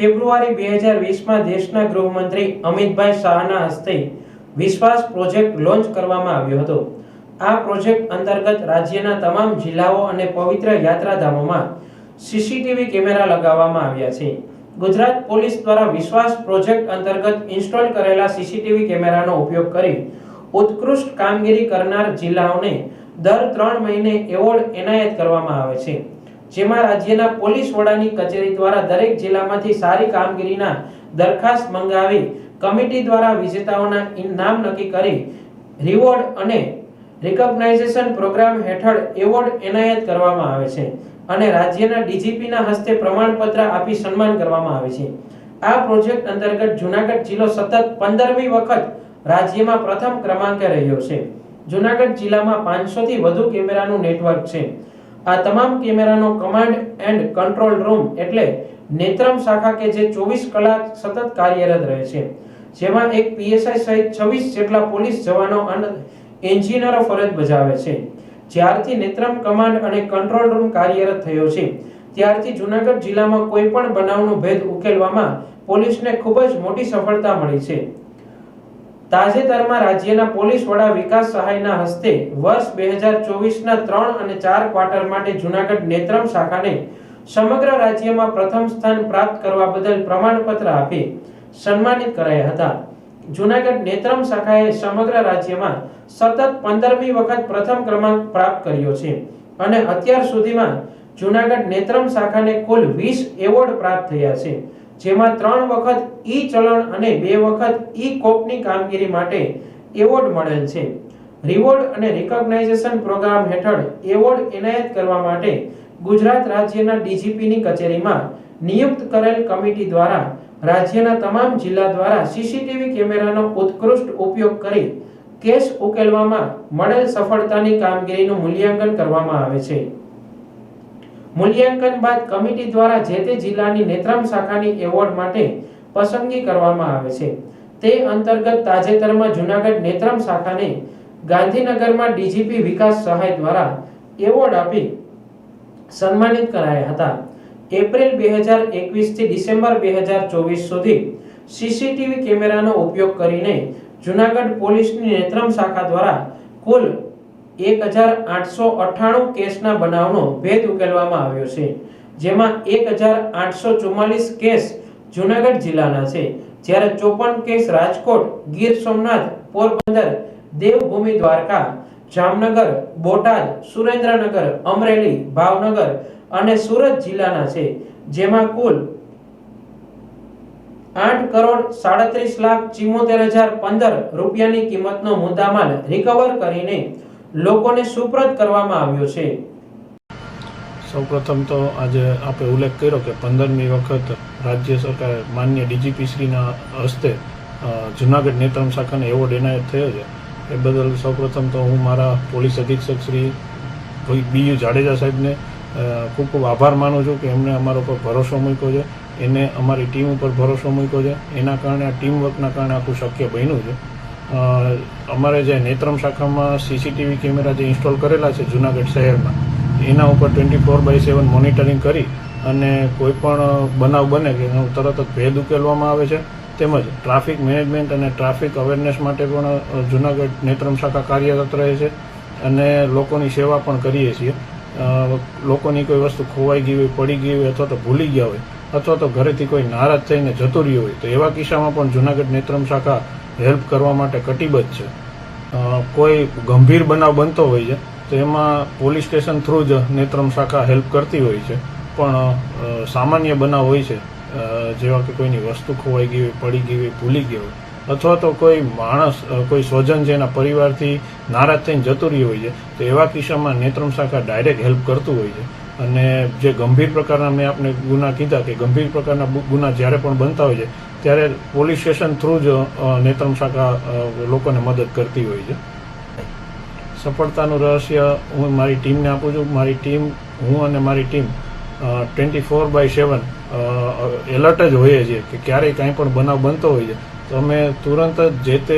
ફેબ્રુઆરી 2020 દેશના ગૃહમંત્રી અમિતભાઈ શાહના હસ્તે વિશ્વાસ પ્રોજેક્ટ લોન્ચ કરવામાં આવ્યો હતો। આ પ્રોજેક્ટ અંતર્ગત રાજ્યના તમામ જિલ્લાઓ અને પવિત્ર યાત્રાધામોમાં સીસીટીવી કેમેરા લગાવવામાં આવ્યા છે। ગુજરાત પોલીસ દ્વારા વિશ્વાસ પ્રોજેક્ટ અંતર્ગત ઇન્સ્ટોલ કરેલા સીસીટીવી કેમેરાનો ઉપયોગ કરી ઉત્કૃષ્ટ કામગીરી કરનાર જિલ્લાઓને દર 3 મહિને એવોર્ડ એનાયત કરવામાં આવે છે, જેમાં રાજ્યના પોલીસ વડાની કચેરી દ્વારા દરેક જિલ્લામાંથી સારી કામગીરીના દરખાસ્ત મંગાવી કમિટી દ્વારા વિજેતાઓના નામ નક્કી કરી રિવોર્ડ અને રિકોગ્નાઇઝેશન પ્રોગ્રામ હેઠળ એવોર્ડ એનાયત કરવામાં આવે છે અને રાજ્યના ડીજીપીના હસ્તે પ્રમાણપત્ર આપી સન્માન કરવામાં આવે છે। આ પ્રોજેક્ટ અંતર્ગત જૂનાગઢ જિલ્લો સતત 15મી વખત રાજ્યમાં પ્રથમ ક્રમાંકે રહ્યો છે। જૂનાગઢ જિલ્લામાં 500 થી વધુ કેમેરાનું નેટવર્ક છે। આ તમામ કેમેરાનો કમાન્ડ એન્ડ કંટ્રોલ રૂમ એટલે નેત્રમ શાખા કે જે 24 કલાક સતત કાર્યરત રહે છે, જેમાં એક પીએસઆઈ સહિત 26 જેટલા પોલીસ જવાનો અને એન્જિનિયરો ફરજ બજાવે છે। જ્યારથી નેત્રમ કમાન્ડ અને કંટ્રોલ રૂમ કાર્યરત થયો છે ત્યારથી જૂનાગઢ જિલ્લામાં કોઈ પણ બનાવનો ભેદ ઉકેલવામાં પોલીસને ખૂબ જ મોટી સફળતા મળી છે। તાજેતરમાં રાજ્યના પોલીસ વડા વિકાસ સહાયના હસ્તે વર્ષ 2024ના 3 અને 4 ક્વાર્ટર માટે જૂનાગઢ નેત્રમ શાખાને સમગ્ર રાજ્યમાં પ્રથમ સ્થાન પ્રાપ્ત કરવા બદલ પ્રમાણપત્ર આપી સન્માનિત કરાયા હતા। જૂનાગઢ નેત્રમ શાખાએ સમગ્ર રાજ્યમાં સતત 15મી વખત પ્રથમ ક્રમાંક પ્રાપ્ત કર્યો છે અને અત્યાર સુધીમાં જૂનાગઢ નેત્રમ શાખાને કુલ 20 એવોર્ડ પ્રાપ્ત થયા છે, જેમાં 3 વખત ઈ ચલણ અને 2 વખત ઈ કોપની કામગીરી માટે એવોર્ડ મળેલ છે। રિવોર્ડ અને રિકોગ્નાઇઝેશન પ્રોગ્રામ હેઠળ એવોર્ડ એનાયત કરવા માટે ગુજરાત રાજ્યના ડીજીપીની કચેરીમાં નિયુક્ત કરેલ કમિટી દ્વારા રાજ્યના તમામ જિલ્લા દ્વારા સીસીટીવી કેમેરાનો ઉત્કૃષ્ટ ઉપયોગ કરી કેસ ઉકેલવામાં મળેલ સફળતાની કામગીરીનું મૂલ્યાંકન કરવામાં આવે છે। મૂલ્યાંકન બાદ કમિટી દ્વારા જે તે જિલ્લાની નેત્રમ શાખાની એવોર્ડ માટે પસંદગી કરવામાં આવે છે। તે અંતર્ગત તાજેતરમાં જૂનાગઢ નેત્રમ શાખાને ગાંધીનગરમાં ડીજીપી વિકાસ સહાય દ્વારા એવોર્ડ આપી સન્માનિત કરાયા હતા। એપ્રિલ 2021 થી ડિસેમ્બર 2024 સુધી સીસીટીવી કેમેરાનો ઉપયોગ કરીને જૂનાગઢ પોલીસની નેત્રમ શાખા દ્વારા કુલ 1898 કેસના બનાવનો ભેદ ઉકેલવામાં આવ્યો છે, જેમાં 1844 કેસ જૂનાગઢ જિલ્લાના છે, જ્યારે 54 કેસ રાજકોટ, ગીર સોમનાથ, પોરબંદર, દેવભૂમિ દ્વારકા, જામનગર, બોટાદ, સુરેન્દ્રનગર, અમરેલી, ભાવનગર અને સુરત જિલ્લાના છે, જેમાં કુલ 8,37,74,015 રૂપિયાની કિંમતનો મુદ્દામાલ રિકવર કરીને લોકોને સુપ્રત કરવામાં આવ્યો છે। સૌપ્રથમ તો આજે આપણે ઉલ્લેખ કર્યો કે 15મી વખત રાજ્ય સરકાર માન્ય ડીજીપી શ્રીના હસ્તે જૂનાગઢ નેત્રમ શાખાને એવોર્ડ એનાયત થયો છે। એ બદલ સૌપ્રથમ તો હું મારા પોલીસ અધિક્ષક શ્રી બીયુ જાડેજા સાહેબને ખૂબ ખૂબ આભાર માનું છું કે એમણે અમારા ઉપર ભરોસો મૂક્યો છે, એને અમારી ટીમ ઉપર ભરોસો મૂક્યો છે। એના કારણે આ ટીમ વર્કના કારણે આખું શક્ય બન્યું છે। અમારે જે નેત્રમ શાખામાં સીસીટીવી કેમેરા જે ઇન્સ્ટોલ કરેલા છે જૂનાગઢ શહેરમાં, એના ઉપર 24/7 મોનિટરિંગ કરી અને કોઈ પણ બનાવ બને કે એનો તરત જ ભેદ ઉકેલવામાં આવે છે। તેમજ ટ્રાફિક મેનેજમેન્ટ અને ટ્રાફિક અવેરનેસ માટે પણ જૂનાગઢ નેત્રમ શાખા કાર્યરત રહે છે અને લોકોની સેવા પણ કરીએ છીએ। લોકોની કોઈ વસ્તુ ખોવાઈ ગઈ હોય, પડી ગઈ હોય અથવા તો ભૂલી ગયા હોય અથવા તો ઘરેથી કોઈ નારાજ થઈને જતું રહ્યું હોય તો એવા કિસ્સામાં પણ જૂનાગઢ નેત્રમ શાખા હેલ્પ કરવા માટે કટિબદ્ધ છે। કોઈ ગંભીર બનાવ બનતો હોય છે તો એમાં પોલીસ સ્ટેશન થ્રુ જ નેત્રમ શાખા હેલ્પ કરતી હોય છે, પણ સામાન્ય બનાવ હોય છે જેવા કે કોઈની વસ્તુ ખોવાઈ ગઈ હોય, પડી ગઈ હોય, ભૂલી ગઈ હોય અથવા તો કોઈ માણસ, કોઈ સ્વજન છે એના પરિવારથી નારાજ થઈને જતું રહ્યું હોય છે તો એવા કિસ્સામાં નેત્રમ શાખા ડાયરેક્ટ હેલ્પ કરતું હોય છે। અને જે ગંભીર પ્રકારના મેં આપને ગુના કીધા કે ગંભીર પ્રકારના ગુના જ્યારે પણ બનતા હોય છે ત્યારે પોલીસ સ્ટેશન થ્રુ જ નેત્રમ શાખા લોકોને મદદ કરતી હોય છે। સફળતાનું રહસ્ય હું મારી ટીમને આપું છું। મારી ટીમ, હું અને મારી ટીમ 24/7 એલર્ટ જ હોઈએ છીએ કે ક્યારેય કાંઈ પણ બનાવ બનતો હોય છે તો અમે તુરંત જ જે તે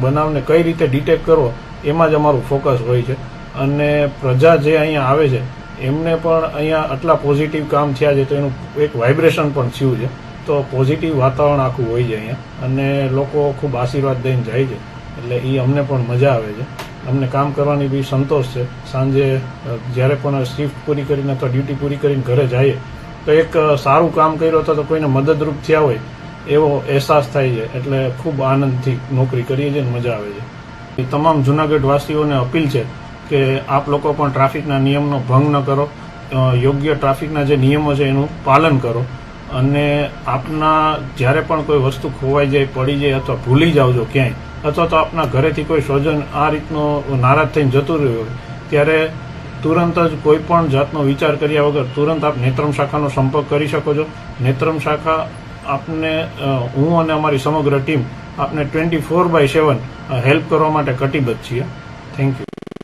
બનાવને કઈ રીતે ડિટેક્ટ કરવો એમાં જ અમારું ફોકસ હોય છે। અને પ્રજા જે અહીંયા આવે છે એમને પણ અહીંયા આટલા પોઝિટિવ કામ થયા છે તો એનું એક વાઇબ્રેશન પણ થયું છે। તો તો પોઝિટિવ વાતાવરણ આખું હોય છે અહીંયા અને લોકો ખૂબ આશીર્વાદ દઈને જાય છે, એટલે એ અમને પણ મજા આવે છે. અમને કામ કરવાની બી સંતોષ છે. સાંજે જ્યારે પણ શિફ્ટ પૂરી કરીને અથવા ડ્યુટી પૂરી કરીને ઘરે જઈએ તો એક સારું કામ કર્યું હતો તો કોઈને મદદરૂપ થયા હોય એવો અહેસાસ થાય છે. એટલે ખૂબ આનંદથી નોકરી કરીએ છીએ અને મજા આવે છે. તમામ જૂનાગઢ વાસીઓને અપીલ છે કે આપ લોકો પણ ટ્રાફિકના નિયમનો ભંગ ન કરો, યોગ્ય ટ્રાફિકના જે નિયમો છે એનું પાલન કરો અને આપના જ્યારે પણ કોઈ વસ્તુ ખોવાઈ જાય, પડી જાય અથવા ભૂલી જાઓ છો ક્યાંય, અથવા તો આપના ઘરેથી કોઈ સ્વજન આ રીતનો નારાજ થઈને જતું રહ્યું હોય ત્યારે તુરંત જ કોઈ પણ જાતનો વિચાર કર્યા વગર તુરંત આપ નેત્રમ શાખાનો સંપર્ક કરી શકો છો. નેત્રમ શાખા આપને, હું અને અમારી સમગ્ર ટીમ આપને 24/7 હેલ્પ કરવા માટે કટિબદ્ધ છીએ. Thank you.